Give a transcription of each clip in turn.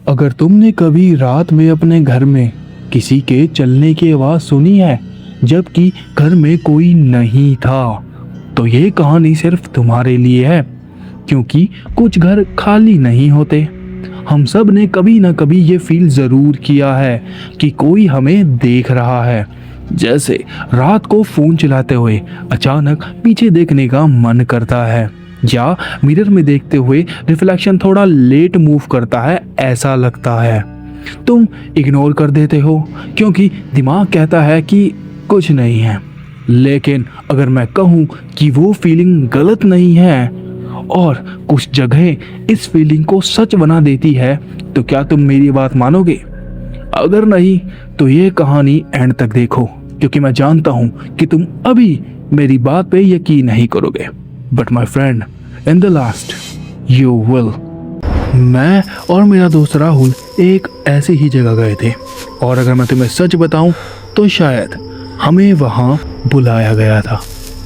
अगर तुमने कभी रात में अपने घर में किसी के चलने की आवाज़ सुनी है जबकि घर में कोई नहीं था, तो ये कहानी सिर्फ तुम्हारे लिए है, क्योंकि कुछ घर खाली नहीं होते। हम सब ने कभी ना कभी ये फील ज़रूर किया है कि कोई हमें देख रहा है। जैसे रात को फ़ोन चलाते हुए अचानक पीछे देखने का मन करता है, या मिरर में देखते हुए रिफ्लेक्शन थोड़ा लेट मूव करता है, ऐसा लगता है। तुम इग्नोर कर देते हो क्योंकि दिमाग कहता है कि कुछ नहीं है। लेकिन अगर मैं कहूँ कि वो फीलिंग गलत नहीं है और कुछ जगह इस फीलिंग को सच बना देती है, तो क्या तुम मेरी बात मानोगे? अगर नहीं तो ये कहानी एंड तक देखो, क्योंकि मैं जानता हूँ कि तुम अभी मेरी बात पे यकीन नहीं करोगे, but my friend, in the last you will. मैं और मेरा दोस्त राहुल एक ऐसी ही जगह गए थे, और अगर मैं तुम्हें सच बताऊं तो शायद हमें वहाँ बुलाया गया था,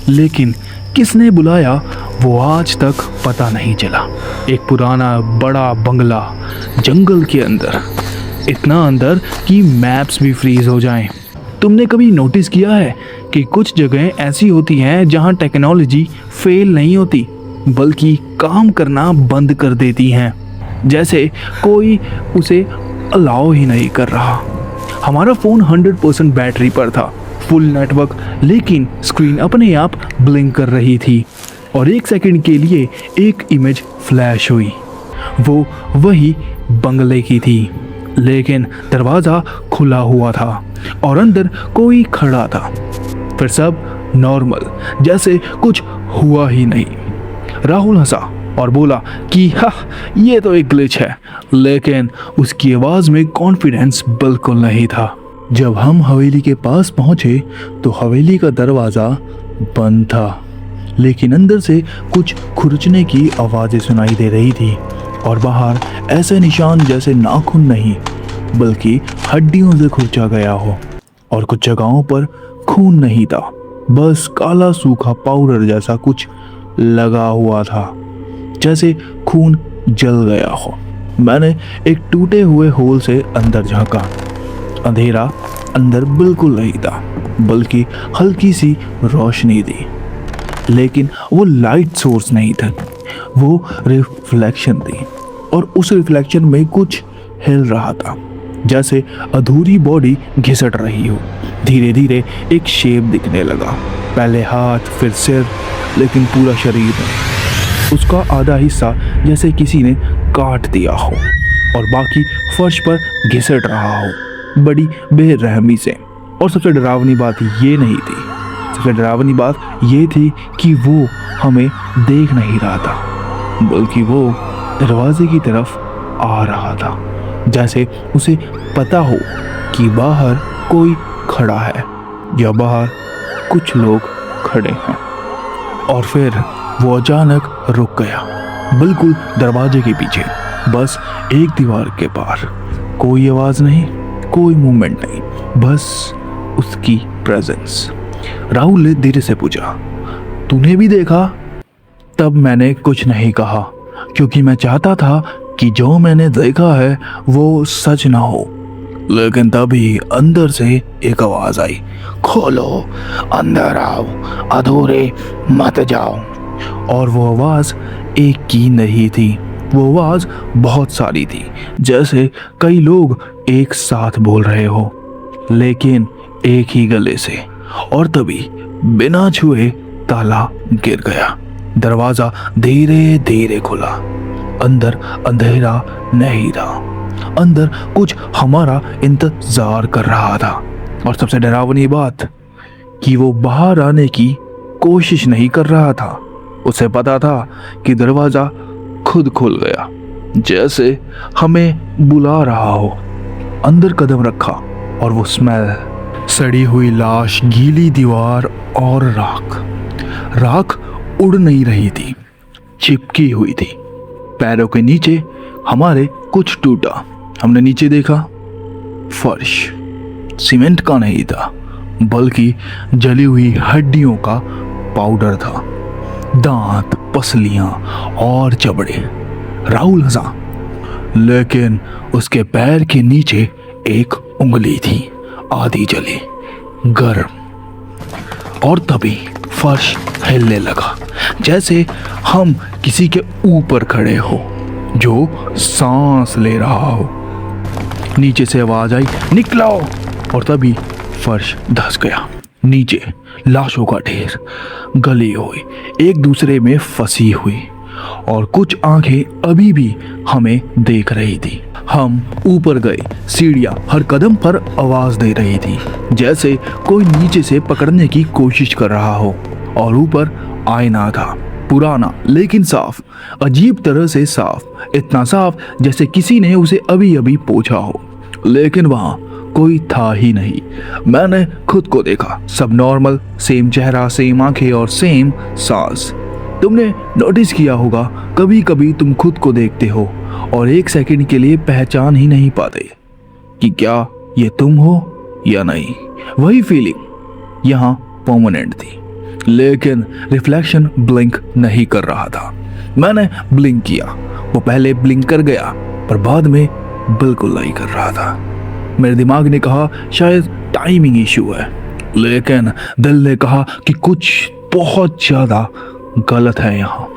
लेकिन किसने बुलाया वो आज तक पता नहीं चला। एक पुराना बड़ा बंगला जंगल के अंदर, इतना अंदर कि मैप्स भी फ्रीज हो जाएं। तुमने कभी नोटिस किया है कि कुछ जगहें ऐसी होती हैं जहां टेक्नोलॉजी फेल नहीं होती बल्कि काम करना बंद कर देती हैं, जैसे कोई उसे अलाउ ही नहीं कर रहा। हमारा फ़ोन 100% बैटरी पर था, फुल नेटवर्क, लेकिन स्क्रीन अपने आप ब्लिंक कर रही थी और 1 सेकंड के लिए एक इमेज फ्लैश हुई। वो वही बंगले की थी, लेकिन दरवाज़ा खुला हुआ था और अंदर कोई खड़ा था। फिर सब नॉर्मल, जैसे कुछ हुआ ही नहीं। राहुल हंसा और बोला कि ये तो एक ग्लिच है, लेकिन उसकी आवाज़ में कॉन्फिडेंस बिल्कुल नहीं था। जब हम हवेली के पास पहुंचे तो हवेली का दरवाज़ा बंद था, लेकिन अंदर से कुछ खुरचने की आवाज़ें सुनाई दे रही थी और बाहर ऐसे निशान जैसे नाखून नहीं बल्कि हड्डियों से खुरचा गया हो, और कुछ जगहों पर खून नहीं था, बस काला सूखा पाउडर जैसा कुछ लगा हुआ था, जैसे खून जल गया हो। मैंने एक टूटे हुए होल से अंदर झांका। अंधेरा अंदर बिल्कुल नहीं था, बल्कि हल्की सी रोशनी थी, लेकिन वो लाइट सोर्स नहीं था, वो रिफ्लेक्शन थी, और उस रिफ्लेक्शन में कुछ हिल रहा था, जैसे अधूरी बॉडी घिसट रही हो। धीरे धीरे एक शेप दिखने लगा, पहले हाथ, फिर सिर, लेकिन पूरा शरीर नहीं। उसका आधा हिस्सा जैसे किसी ने काट दिया हो और बाकी फर्श पर घिसट रहा हो, बड़ी बेरहमी से। और सबसे डरावनी बात ये नहीं थी, सबसे डरावनी बात ये थी कि वो हमें देख नहीं रहा था, बल्कि वो दरवाजे की तरफ आ रहा था, जैसे उसे पता हो कि बाहर कोई खड़ा है या बाहर कुछ लोग खड़े हैं। और फिर वो अचानक रुक गया, बिल्कुल दरवाजे के पीछे, बस एक दीवार के पार। कोई आवाज़ नहीं, कोई मूवमेंट नहीं, बस उसकी प्रेजेंस। राहुल ने धीरे से पूछा, तूने भी देखा? तब मैंने कुछ नहीं कहा, क्योंकि मैं चाहता था कि जो मैंने देखा है वो सच ना हो। लेकिन तभी अंदर से एक आवाज़ आई, खोलो, अंदर आओ, अधूरे मत जाओ। और वो आवाज़ एक की नहीं थी, वो आवाज़ बहुत सारी थी, जैसे कई लोग एक साथ बोल रहे हो, लेकिन एक ही गले से। और तभी बिना छुए ताला गिर गया, दरवाज़ा धीरे धीरे खुला। अंदर अंधेरा नहीं था, अंदर कुछ हमारा इंतजार कर रहा था। और सबसे डरावनी बात कि वो बाहर आने की कोशिश नहीं कर रहा था, उसे पता था कि दरवाज़ा खुद खुल गया, जैसे हमें बुला रहा हो। अंदर कदम रखा और वो स्मेल, सड़ी हुई लाश, गीली दीवार और राख उड़ नहीं रही थी, चिपकी हुई थी। पैरों के नीचे हमारे कुछ टूटा। हमने नीचे देखा, फर्श सीमेंट का नहीं था, बल्कि जली हुई हड्डियों का पाउडर था, दांत, पसलियां और चमड़े। राहुल हंसा, लेकिन उसके पैर के नीचे एक उंगली थी, आधी जली, गर्म। और तभी फर्श हिलने लगा, जैसे हम किसी के ऊपर खड़े हो जो सांस ले रहा हो। नीचे से आवाज आई, निकलो। और तभी फर्श धंस गया। नीचे लाशों का ढेर, गली हुई, एक दूसरे में फंसी हुई, और कुछ आंखें अभी भी हमें देख रही थी। हम ऊपर गए। सीढ़ियां हर कदम पर आवाज दे रही थी, जैसे कोई नीचे से पकड़ने की कोशिश कर रहा हो। और ऊपर आईना था, पुराना लेकिन साफ, अजीब तरह से साफ, इतना साफ जैसे किसी ने उसे अभी अभी पोंछा हो। लेकिन वहां कोई था ही नहीं। मैंने खुद को देखा, सब नॉर्मल, सेम चेहरा, सेम आंखें और सेम सांस। तुमने नोटिस किया होगा, कभी कभी तुम खुद को देखते हो और एक सेकंड के लिए पहचान ही नहीं पाते कि क्या ये तुम हो या नहीं। वही फीलिंग यहाँ परमानेंट थी, लेकिन रिफ्लेक्शन ब्लिंक नहीं कर रहा था। मैंने ब्लिंक किया, वो पहले ब्लिंक कर गया, पर बाद में बिल्कुल नहीं कर रहा था। मेरे दिमाग ने कहा शायद टाइमिंग इशू है, लेकिन दिल ने कहा कि कुछ बहुत ज्यादा गलत है यहाँ।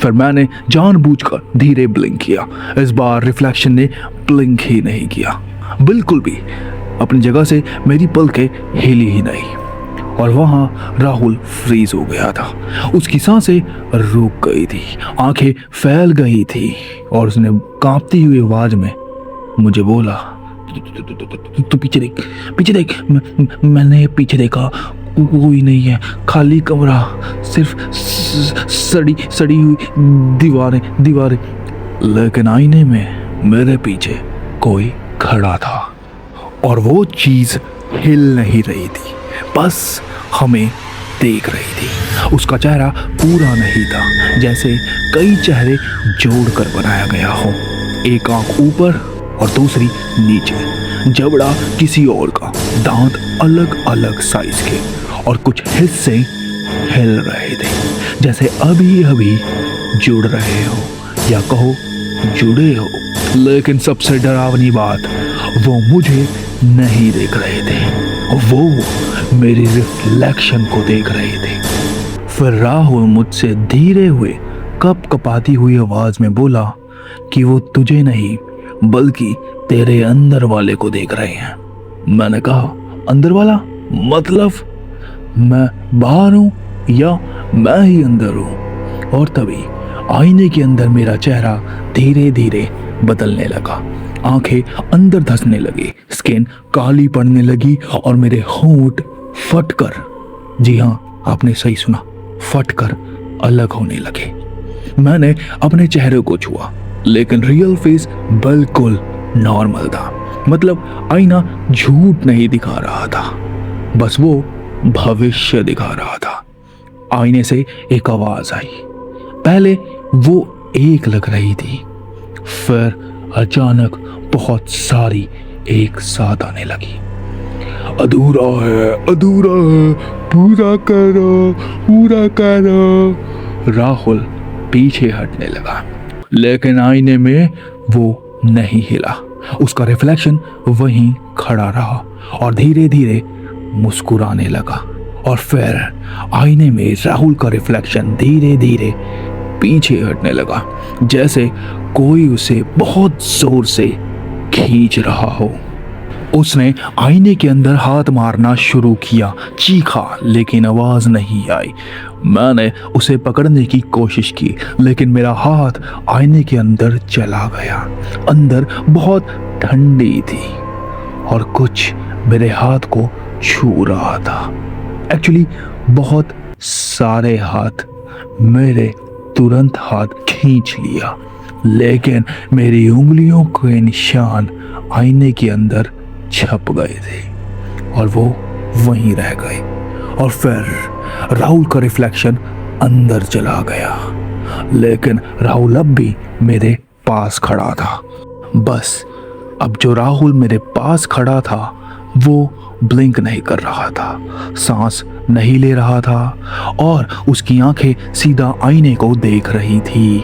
फिर मैंने जानबूझकर धीरे ब्लिंक किया। इस बार रिफ्लेक्शन ने ब्लिंक ही नहीं किया, बिल्कुल भी। अपनी जगह से मेरी पलकें हिली ही नहीं, और वहां राहुल फ्रीज हो गया था। उसकी सांसें रुक गई थी, आंखें फैल गई थी, और उसने कांपती हुई आवाज में मुझे बोला, तू पीछे देख, पीछे देख। मैंने पीछे देखा, कोई नहीं है, खाली कमरा, सिर्फ सड़ी हुई दीवारें। लेकिन आईने में मेरे पीछे कोई खड़ा था, और वो चीज हिल नहीं रही थी, बस हमें देख रही थी। उसका चेहरा पूरा नहीं था, जैसे कई चेहरे जोड़कर बनाया गया हो। एक आंख ऊपर और दूसरी नीचे, जबड़ा किसी और का, दांत अलग अलग साइज के, और कुछ हिस्से हिल रहे थे, जैसे अभी अभी जुड़ रहे हो, या कहो जुड़े हो। लेकिन सबसे डरावनी बात, वो मुझे नहीं देख रहे थे, वो मेरी रिफ्लेक्शन को देख रहे थे। फिर राहुल मुझसे धीरे हुए कपाती हुई आवाज में बोला कि वो तुझे नहीं बल्कि तेरे अंदर वाले को देख रहे हैं। मैंने कहा, अंदर वाला मतलब? मैं बाहर हूं या मैं ही अंदर हूं? और तभी आईने के अंदर मेरा चेहरा धीरे धीरे बदलने लगा, आंखें अंदर धंसने लगी, स्किन काली पड़ने लगी, और मेरे होंठ फटकर, जी हाँ आपने सही सुना, फटकर अलग होने लगे। मैंने अपने चेहरे को छुआ, लेकिन रियल फेस बिल्कुल नॉर्मल था। मतलब आईना झूठ नहीं दिखा रहा था, बस वो भविष्य दिखा रहा था। आईने से एक आवाज आई। पहले वो एक लग रही थी, फिर अचानक बहुत सारी एक साथ आने लगी। अधूरा है, पूरा करो, पूरा करो। राहुल पीछे हटने लगा, लेकिन आईने में वो नहीं हिला। उसका रिफ्लेक्शन वहीं खड़ा रहा और धीरे धीरे मुस्कुराने लगा। और फिर आईने में राहुल का रिफ्लेक्शन धीरे धीरे पीछे हटने लगा, जैसे कोई उसे बहुत जोर से खींच रहा हो। उसने आईने के अंदर हाथ मारना शुरू किया, चीखा, लेकिन आवाज नहीं आई। मैंने उसे पकड़ने की कोशिश की, लेकिन मेरा हाथ आईने के अंदर चला गया। अंदर बहुत ठंडी थी और कुछ मेरे हाथ को छू रहा था। एक्चुअली बहुत सारे हाथ मेरे तुरंत हाथ खींच लिया, लेकिन मेरी उंगलियों के निशान आईने के अंदर छप गए थे और वो वहीं रह गए। और फिर राहुल का रिफ्लेक्शन अंदर चला गया, लेकिन राहुल अब भी मेरे पास खड़ा था। बस अब जो राहुल मेरे पास खड़ा था वो ब्लिंक नहीं कर रहा था, सांस नहीं ले रहा था, और उसकी आंखें सीधा आईने को देख रही थी।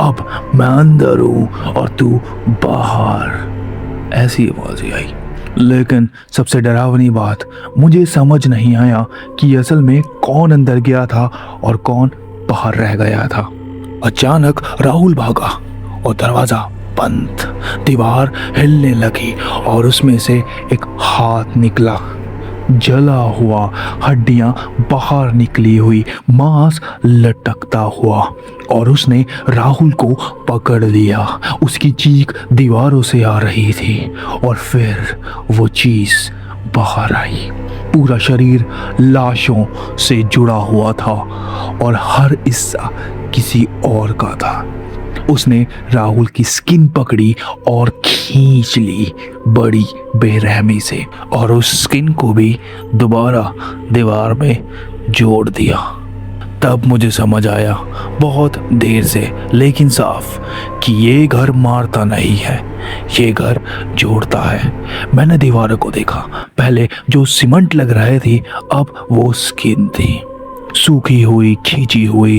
अब मैं अंदर हूँ और तू बाहर। ऐसी आवाज़ें आई। लेकिन सबसे डरावनी बात, मुझे समझ नहीं आया कि असल में कौन अंदर गया था और कौन बाहर रह गया था। अचानक राहुल भागा और दरवाजा बंद। दीवार हिलने लगी और उसमें से एक हाथ निकला, जला हुआ, हड्डियां बाहर निकली हुई, मांस लटकता हुआ, और उसने राहुल को पकड़ लिया। उसकी चीख दीवारों से आ रही थी और फिर वो चीज बाहर आई। पूरा शरीर लाशों से जुड़ा हुआ था और हर हिस्सा किसी और का था। उसने राहुल की स्किन पकड़ी और खींच ली बड़ी बेरहमी से, और उस स्किन को भी दोबारा दीवार में जोड़ दिया। तब मुझे समझ आया, बहुत देर से लेकिन साफ, कि ये घर मारता नहीं है, ये घर जोड़ता है। मैंने दीवारों को देखा। पहले जो सीमेंट लग रहे थे, अब वो स्किन थी, सूखी हुई, खींची हुई,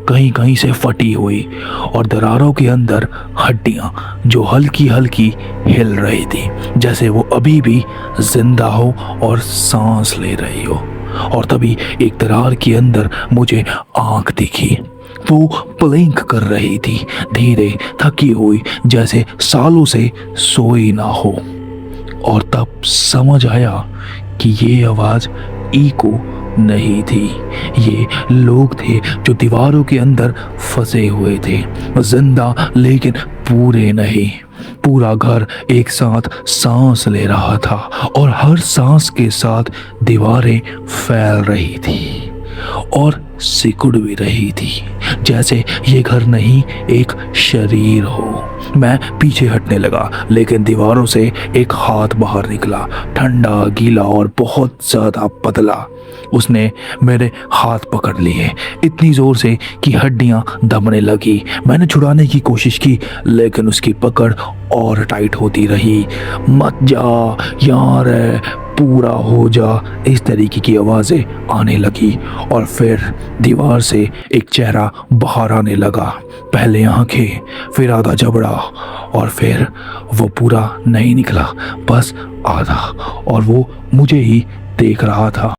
कहीं कहीं से फटी हुई, और दरारों के अंदर हड्डियां जो हल्की हल्की हिल रही थी, जैसे वो अभी भी जिंदा हो और सांस ले रही हो। और तभी एक दरार के अंदर मुझे आंख दिखी। वो ब्लिंक कर रही थी, धीरे, थकी हुई, जैसे सालों से सोई ना हो। और तब समझ आया कि ये आवाज ईको नहीं थी, ये लोग थे जो दीवारों के अंदर फंसे हुए थे, जिंदा लेकिन पूरे नहीं। पूरा घर एक साथ सांस ले रहा था और हर सांस के साथ दीवारें फैल रही थी और सिकुड़ भी रही थी, जैसे ये घर नहीं, एक शरीर हो। मैं पीछे हटने लगा, लेकिन दीवारों से एक हाथ बाहर निकला, ठंडा, गीला और बहुत ज्यादा पतला। उसने मेरे हाथ पकड़ लिए इतनी जोर से कि हड्डियां दबने लगी। मैंने छुड़ाने की कोशिश की, लेकिन उसकी पकड़ और टाइट होती रही। मत जा, यहाँ रह, पूरा हो जा, इस तरीके की आवाज़ें आने लगी। और फिर दीवार से एक चेहरा बाहर आने लगा। पहले आंखें, फिर आधा जबड़ा, और फिर वो पूरा नहीं निकला, बस आधा, और वो मुझे ही देख रहा था।